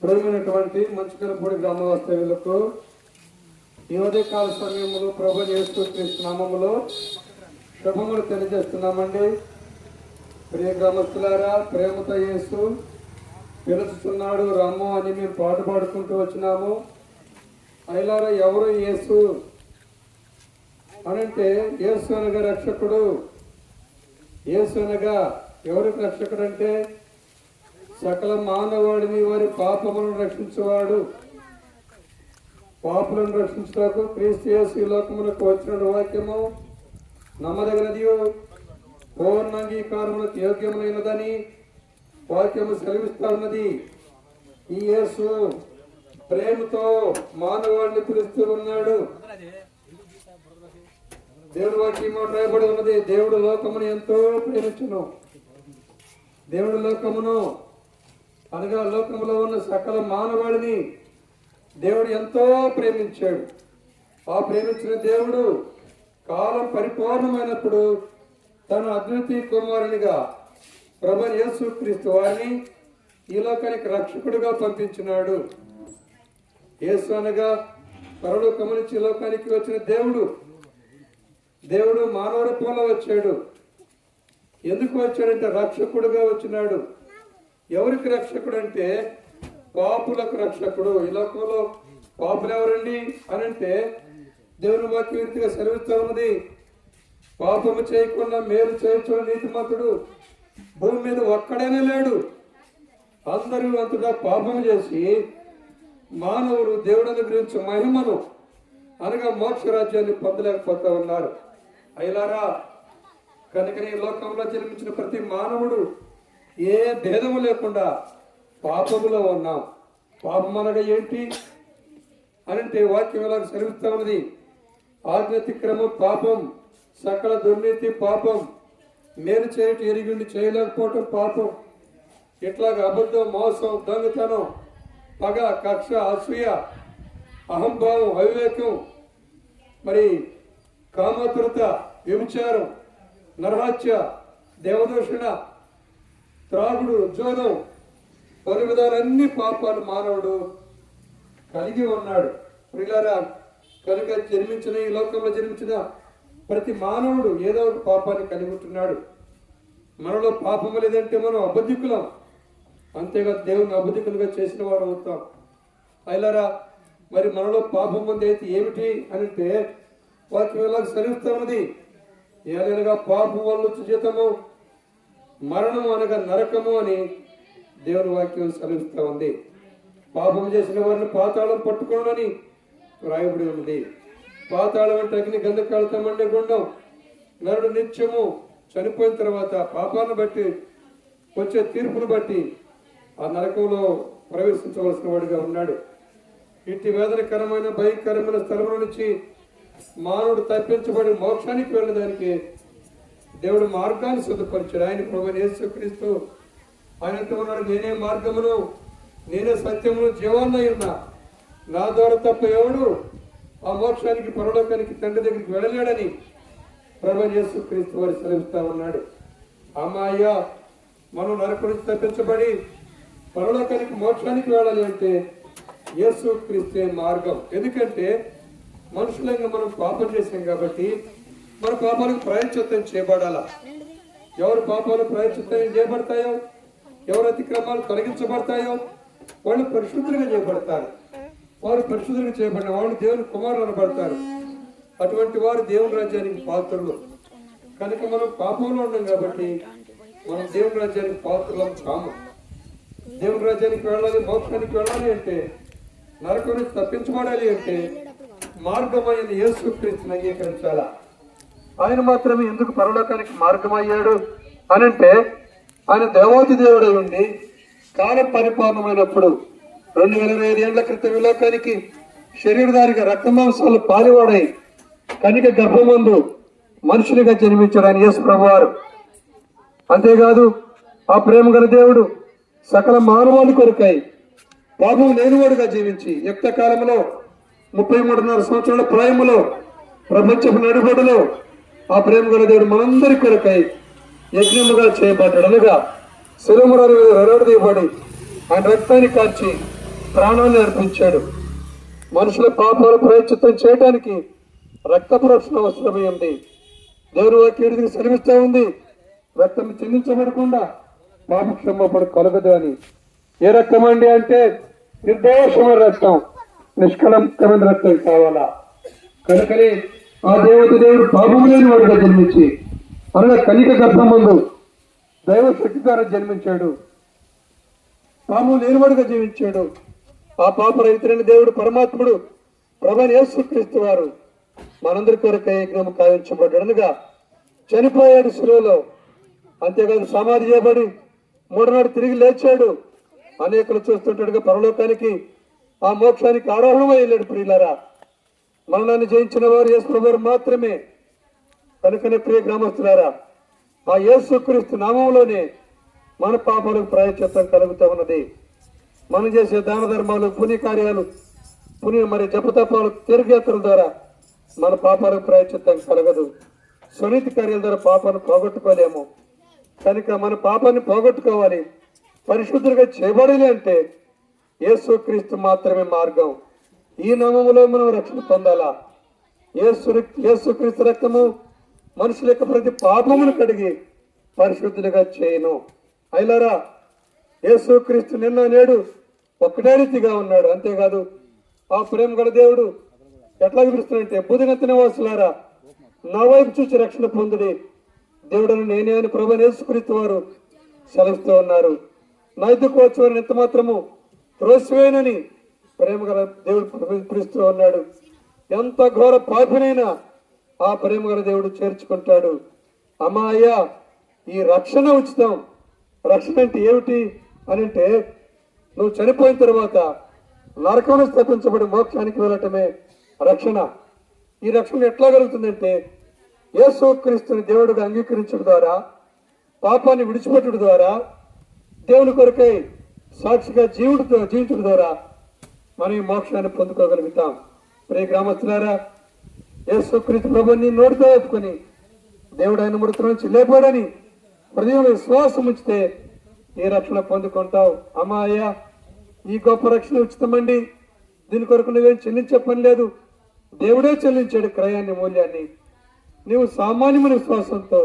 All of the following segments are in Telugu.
ప్రియమైనటువంటి మంచికలపూడి గ్రామవాస్తవ్యులకు ఈ ఉదయకాల సమయంలో ప్రభు యేసుక్రీస్తు నామములో శుభములు తెలియజేస్తున్నామండి. ప్రియ గ్రామస్తులారా, ప్రేమతో యేసు పిలుస్తున్నాడు రమ్ము అని మేము పాట పాడుకుంటూ వచ్చినాము. అయిలారా, ఎవరు యేసు అనంటే యేసు అనగా రక్షకుడు. యేసు అనగా ఎవరికి రక్షకుడు అంటే సకల మానవాడిని వారి పాపములను రక్షించేవాడు. పాపులను రక్షించడానికి క్రీస్తు యేసు ఈ లోకమునకు వచ్చిన వాక్యము నమ్మదగినది, పూర్ణాంగీకారములకు యోగ్యమైనదని వాక్యము సెలవిస్తా ఉన్నది. ఈ యేసు ప్రేమతో మానవాడిని పిలుస్తూ ఉన్నాడు. దేవుడి వాక్యము రాయబడి ఉన్నది, దేవుడు లోకమును ఎంతో ప్రేమించును. దేవుడు లోకమును అనగా లోకములో ఉన్న సకల మానవాళిని దేవుడు ఎంతో ప్రేమించాడు. ఆ ప్రేమించిన దేవుడు కాలం పరిపూర్ణమైనప్పుడు తన అద్వితీయ కుమారునిగా ప్రభు యేసుక్రీస్తు వారిని ఈ లోకానికి రక్షకుడిగా పంపించినాడు. యేసు అనగా పరలోకము నుంచి ఈ లోకానికి వచ్చిన దేవుడు మానవ రూపంలో వచ్చాడు. ఎందుకు వచ్చాడంటే రక్షకుడుగా వచ్చినాడు. ఎవరికి రక్షకుడు అంటే పాపులకు రక్షకుడు. ఈ లోకంలో పాపులు ఎవరండి అనంటే దేవుని వాక్యం రీతిగా సెలవిస్తూ ఉన్నది, పాపము చేయకుండా మేలు చేయొచ్చు నీతిమంతుడు భూమి మీద ఒక్కడైనా లేడు. అందరూ అంతటా పాపం చేసి మానవుడు దేవుడిని గురించి మహిమను అనగా మోక్ష రాజ్యాన్ని పొందలేకపోతా ఉన్నారు. అయిలారా, కనుక ఈ లోకంలో జన్మించిన ప్రతి మానవుడు ఏ భేదము లేకుండా పాపములో ఉన్నాం. పాపం అనగా ఏంటి అనంటే వాక్యం ఇలా సెలవిస్తా ఉన్నది, ఆజ్ఞాతిక్రమం పాపం, సకల దుర్నీతి పాపం, మేలు చేయటం ఎరిగిండి చేయలేకపోవటం పాపం. ఇట్లాగా అబద్ధం, మోసం, దొంగతనం, పగ, కక్ష, అసూయ, అహంభావం, అవివేకం, మరి కామతురత, వ్యభిచారం, నరహత్య, దేవదూషణ, త్రాగుడు, జోదం, పలు విధాలన్నీ పాపాలు మానవుడు కలిగి ఉన్నాడు. ప్రియులారా, కనుక జన్మించిన ఈ లోకంలో జన్మించిన ప్రతి మానవుడు ఏదో ఒక పాపాన్ని కలిగి ఉంటున్నాడు. మనలో పాపము లేదంటే మనం అబద్ధికులం. అంతేగా దేవుని అబద్ధికులుగా చేసిన వారు అవుతాం. అయిలారా, మరి మనలో పాపం ఉంది అయితే ఏమిటి అంటే వాక్యం ఇలా సెలవిస్తా ఉన్నది, ఏలనగా పాపం వల్ల జీతము మరణము అనగా నరకము అని దేవుని వాక్యం సెలవిస్తూ ఉంది. పాపం చేసిన వారిని పాతాళం పట్టుకోనని రాయబడి ఉన్నది. పాతాళం అంటే అగ్ని, గంధకాలతో మండే గుండం. నరుడు నిత్యము చనిపోయిన తర్వాత పాపాన్ని బట్టి వచ్చే తీర్పును బట్టి ఆ నరకంలో ప్రవేశించవలసిన వాడిగా ఉన్నాడు. ఇట్టి వేదనకరమైన భయంకరమైన స్థలంలో నుంచి మానవుడు తప్పించబడి మోక్షానికి వెళ్ళడానికి దేవుడు మార్గాన్ని సిద్ధపరిచాడు. ఆయన ప్రభువైన యేసుక్రీస్తు ఆయన అంటున్నాడు, నేనే మార్గమును, నేనే సత్యమును, జీవాన్నై ఉన్నా, నా ద్వారా తప్ప ఎవడు ఆ మోక్షానికి పరలోకానికి తండ్రి దగ్గరికి వెళ్ళలేడని ప్రభువైన యేసుక్రీస్తు వారు సెలవిస్తా ఉన్నాడు. అమ్మాయ్య, మనం నరకం నుంచి తప్పించబడి పరలోకానికి మోక్షానికి వెళ్ళాలి అంటే యేసుక్రీస్తే మార్గం. ఎందుకంటే మనుషులంగా మనం పాపం చేశాం కాబట్టి మన పాపాలకు ప్రాయశ్చిత్తం చేయబడాలా. ఎవరు పాపాలు ప్రాయశ్చిత్తం చేయబడతాయో, ఎవరు అతిక్రమాలు తొలగించబడతాయో వాళ్ళు పరిశుద్ధులుగా చేయబడతారు. వారు పరిశుద్ధులుగా చేయబడిన వాళ్ళు దేవుని కుమారులు అనబడతారు. అటువంటి వారు దేవుని రాజ్యానికి పాత్రలు. కనుక మనం పాపంలో ఉన్నాం కాబట్టి మనం దేవుని రాజ్యానికి పాత్రలం కాము. దేవుని రాజ్యానికి వెళ్ళాలి, మోక్షానికి వెళ్ళాలి అంటే, నరకం నుంచి తప్పించబడాలి అంటే మార్గమైన యేసుక్రీస్తుని అంగీకరించాలా. ఆయన మాత్రమే ఎందుకు పరలోకానికి మార్గం అయ్యాడు అనంటే ఆయన దేవాది దేవుడై ఉండి కాలం పరిపూర్ణమైనప్పుడు 2025 ఏళ్ల క్రితం ఈ లోకానికి శరీరధారిగా రక్తమాంసాలు పాలివాడై కనిక గర్భమందు మనుషునిగా జన్మించాడు ఆయన యేసు ప్రభువారు. అంతేకాదు, ఆ ప్రేమ గల దేవుడు సకల మానవాళి కొరకై పాపం లేనివాడుగా జీవించి యుక్త కాలంలో 33.5 సంవత్సరాల ప్రాయములో ప్రపంచపు నడిబడులో ఆ ప్రేమ గల దేవుడు మనందరి కొరకై యజ్ఞముగా చేయబడ్డాడు. అనగా శిలువ మీద వేలాడదీయబడి ఆయన రక్తాన్ని కార్చి ప్రాణాన్ని అర్పించాడు. మనుషుల పాపాలు ప్రాయశ్చిత్తం చేయడానికి రక్తపు రక్షణ అవసరమైంది. దేవుని వాక్యం సెలవిస్తూ ఉంది, రక్తం చెల్లించబడకుండా పాప క్షమాపణ కలగదు అని. ఏ రక్తం అండి అంటే నిర్దోషమైన రక్తం, నిష్కలంకమైన రక్తం కావాలా. కనుకనే ఆ దేవుడు పాపము లేని వాడుగా జన్మించి అనగా కనిక గర్భం ముందు దైవ శక్తి ద్వారా జన్మించాడు. పాపము లేనివాడుగా జీవించాడు. ఆ పాప రహితుడైన దేవుడు పరమాత్ముడు ప్రభువైన యేసుక్రీస్తు వారు మనందరి కొరకు యజ్ఞం కావించబడ్డాడుగా చనిపోయాడు శిలువలో. అంతేకాదు సమాధి చేయబడి మూడనాడు తిరిగి లేచాడు. అనేకులు చూస్తుంటాడుగా పరలోకానికి, ఆ మోక్షానికి ఆరోహణమై వెళ్ళాడు. ప్రియులారా, మరణాన్ని జయించిన వారు యేసు ప్రభువారు మాత్రమే. కనుకనే ప్రియ గ్రామస్తులారా, ఆ యేసుక్రీస్తు నామంలోనే మన పాపాలకు ప్రాయశ్చిత్తం కలుగుతూ ఉన్నది. మనం చేసే దాన ధర్మాలు, పుణ్యకార్యాలు, మరి జపతపాలు, తీర్థయాత్రల ద్వారా మన పాపాలకు ప్రాయశ్చిత్తం కలగదు. సునీతి కార్యాల ద్వారా పాపాన్ని పోగొట్టుకోలేము. కనుక మన పాపాన్ని పోగొట్టుకోవాలి, పరిశుద్ధులుగా చేయబడాలి అంటే యేసుక్రీస్తు మాత్రమే మార్గం. ఈ నామములో మనం రక్షణ పొందాలా. యేసుక్రీస్తు రక్తము మనుషుల యొక్క ప్రతి పాపమును కడిగి పరిశుద్ధులుగా చేయను. అయిలారా, యేసుక్రీస్తు నిన్న నేడు ఒక్కటే రీతిగా ఉన్నాడు. అంతేకాదు ఆ ప్రేమ గల దేవుడు ఎట్లా వివరిస్తున్నాడంటే, బుధిగంతిన వాసులారా నా వైపు చూసి రక్షణ పొందుడి, దేవుడని నేనే అని ప్రభువైన యేసుక్రీస్తు వారు సెలవుస్తూ ఉన్నారు. నా ఎద్దుకు వచ్చేవారిని ఎంత మాత్రము త్రోసివేయనని ప్రేమ గల దేవుడు పిలుస్తూ ఉన్నాడు. ఎంత ఘోర పాపినైనా ఆ ప్రేమ గల దేవుడు చేర్చుకుంటాడు. అమ్మా అయ్యా, ఈ రక్షణ ఉచితం. రక్షణ అంటే ఏమిటి అని అంటే, నువ్వు చనిపోయిన తర్వాత నరకంలో స్థాపించబడి మోక్షానికి వెళ్ళటమే రక్షణ. ఈ రక్షణ ఎట్లా కలుగుతుందంటే, యేసుక్రీస్తుని దేవుడిగా అంగీకరించడం ద్వారా, పాపాన్ని విడిచిపెట్టడం ద్వారా, దేవుని కొరకై సాక్షిగా జీవించడం ద్వారా మనం ఈ మోక్షాన్ని పొందుకోగలుగుతాం. ప్రియ గ్రామస్తులారా, యేసుక్రీస్తు ప్రభువుని నోటితో ఒప్పుకొని దేవుడు ఆయన మృతుల నుంచి లేపాడని హృదయంలో విశ్వాసం ఉంచితే ఈ రక్షణ పొందుకుంటావు. అమ్మా అయ్యా, ఈ గొప్ప రక్షణ ఉచితమండి, దీని కొరకు నువ్వేం చెల్లించే పని లేదు. దేవుడే చెల్లించాడు క్రయాన్ని, మూల్యాన్ని. నీవు సామాన్యమైన విశ్వాసంతో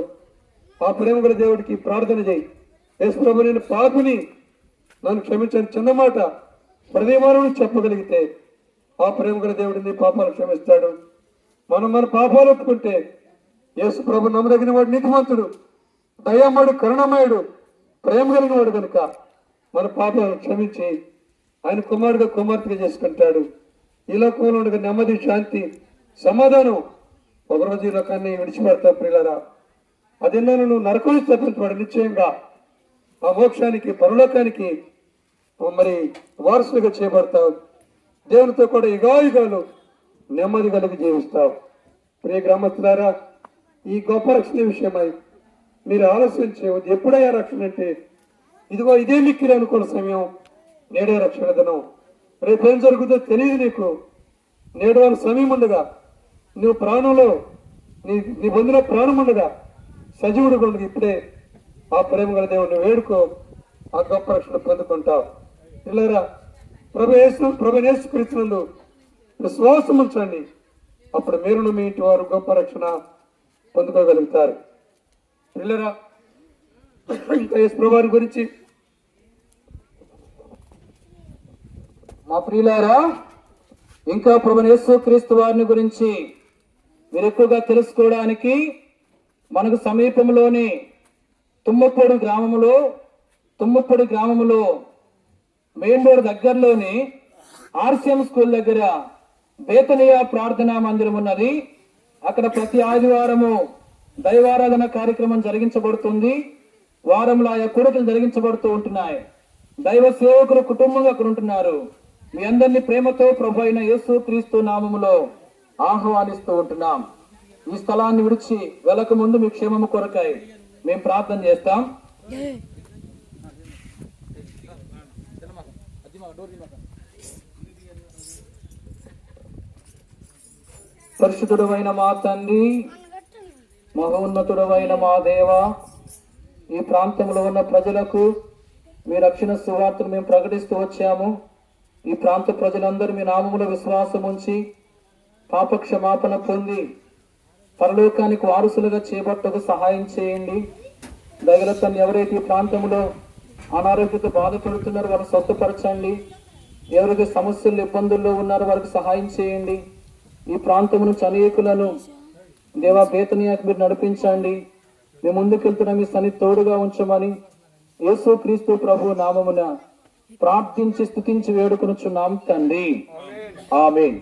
ఆ ప్రేమ గల దేవుడికి ప్రార్థన చేయి. యేసు ప్రభు, నేను పాపిని, నన్ను క్షమించని చిన్న మాట హృదయమానం చెప్పగలిగితే ఆ ప్రేమ గల దేవుడు నీ పాపాలు క్షమిస్తాడు. మనం మన పాపాలు ఒప్పుకుంటే యేసు ప్రభు నమ్మదగిన వాడు, నీతిమంతుడు, దయామయుడు, కరుణమయుడు, ప్రేమ కలిగిన వాడు కనుక మన పాపాలను క్షమించి ఆయన కుమారుడుగా కుమార్తెగా చేసుకుంటాడు. ఈ లోకంలో ఉండగా నెమ్మది, శాంతి, సమాధానం ఒకరోజు ఈ లోకాన్ని విడిచిపెడతావు. ప్రియులారా, అది నువ్వు నరకం తప్పించబడు. నిశ్చయంగా ఆ మోక్షానికి, పరలోకానికి మరి వారసులుగా చేయబడతావు. దేవునితో కూడా యుగాయుగాలు నెమ్మది కలిగి జీవిస్తావు. ప్రియ గ్రామస్తులారా, ఈ గొప్ప రక్షణ విషయమై మీరు ఆలస్యం చేయవద్దు. ఎప్పుడయ్యా రక్షణ అంటే, ఇదిగో ఇదే మిక్కిరి అనుకున్న సమయం, నేడే రక్షణ దినం. రేపేం జరుగుతుందో తెలియదు నీకు. నేడు వాళ్ళ సమయం ఉండగా, నువ్వు ప్రాణంలో నీ బంధులో ప్రాణం ఉండగా, సజీవుడు ఉండగా ఇప్పుడే ఆ ప్రేమ గల దేవుడిని వేడుకో, ఆ గొప్ప రక్షణ పొందుకుంటావు. పిల్లరా, ప్రభు యేసుక్రీస్తునందు విశ్వాసం ఉంచండి. అప్పుడు మీరును మీ ఇంటి వారు గొప్ప రక్షణ పొందుకోగలుగుతారు. పిల్లరా, ఇంకా యేసు ప్రభువారి గురించి మా ప్రియులారా, ఇంకా ప్రభువైన యేసుక్రీస్తు వారిని గురించి మీరు ఎక్కువగా తెలుసుకోవడానికి మనకు సమీపంలోని తుమ్మపొడి గ్రామంలో మెయిన్ రోడ్ దగ్గరలోని ఆర్సిఎం స్కూల్ దగ్గర బేతనియా ప్రార్థనా మందిరం ఉన్నది. అక్కడ ప్రతి ఆదివారము దైవారాధన కార్యక్రమం జరిగించబడుతుంది. వారంలో ఆయా కూడకలు జరిగించబడుతూ ఉంటున్నాయి. దైవ సేవకులు కుటుంబంగా అక్కడ ఉంటున్నారు. మీ అందరినీ ప్రేమతో ప్రభు అయిన యేసుక్రీస్తు నామములో ఆహ్వానిస్తూ ఉంటున్నాం. ఈ స్థలాన్ని విడిచి వెళ్ళక ముందు మీ క్షేమము కొరకై మేము ప్రార్థన చేస్తాం. పరిశుద్ధుడైన మా తండ్రి, మహోన్నతుడైన మా దేవ, ఈ ప్రాంతంలో ఉన్న ప్రజలకు మీ రక్షణ సువార్తను మేము ప్రకటిస్తూ వచ్చాము. ఈ ప్రాంత ప్రజలందరూ మీ నామములో విశ్వాసం ఉంచి పాప క్షమాపణ పొంది పరలోకానికి వారసులుగా చేపట్టకు సహాయం చేయండి. దయగల తండ్రి, ఎవరైతే ఈ ప్రాంతంలో అనారోగ్యత బాధపడుతున్నారో వారిని స్వస్థపరచండి. ఎవరైతే సమస్యలు ఇబ్బందుల్లో ఉన్నారో వారికి సహాయం చేయండి. ఈ ప్రాంతం నుంచి అనేకులను దేవా బేతనియాకు మీరు నడిపించండి. మేము ముందుకెళ్తున్న మీ సన్ని తోడుగా ఉంచమని యేసు క్రీస్తు ప్రభు నామమున ప్రార్థించి స్తుతించి వేడుకొనుచున్నాం తండ్రి. ఆమేన్.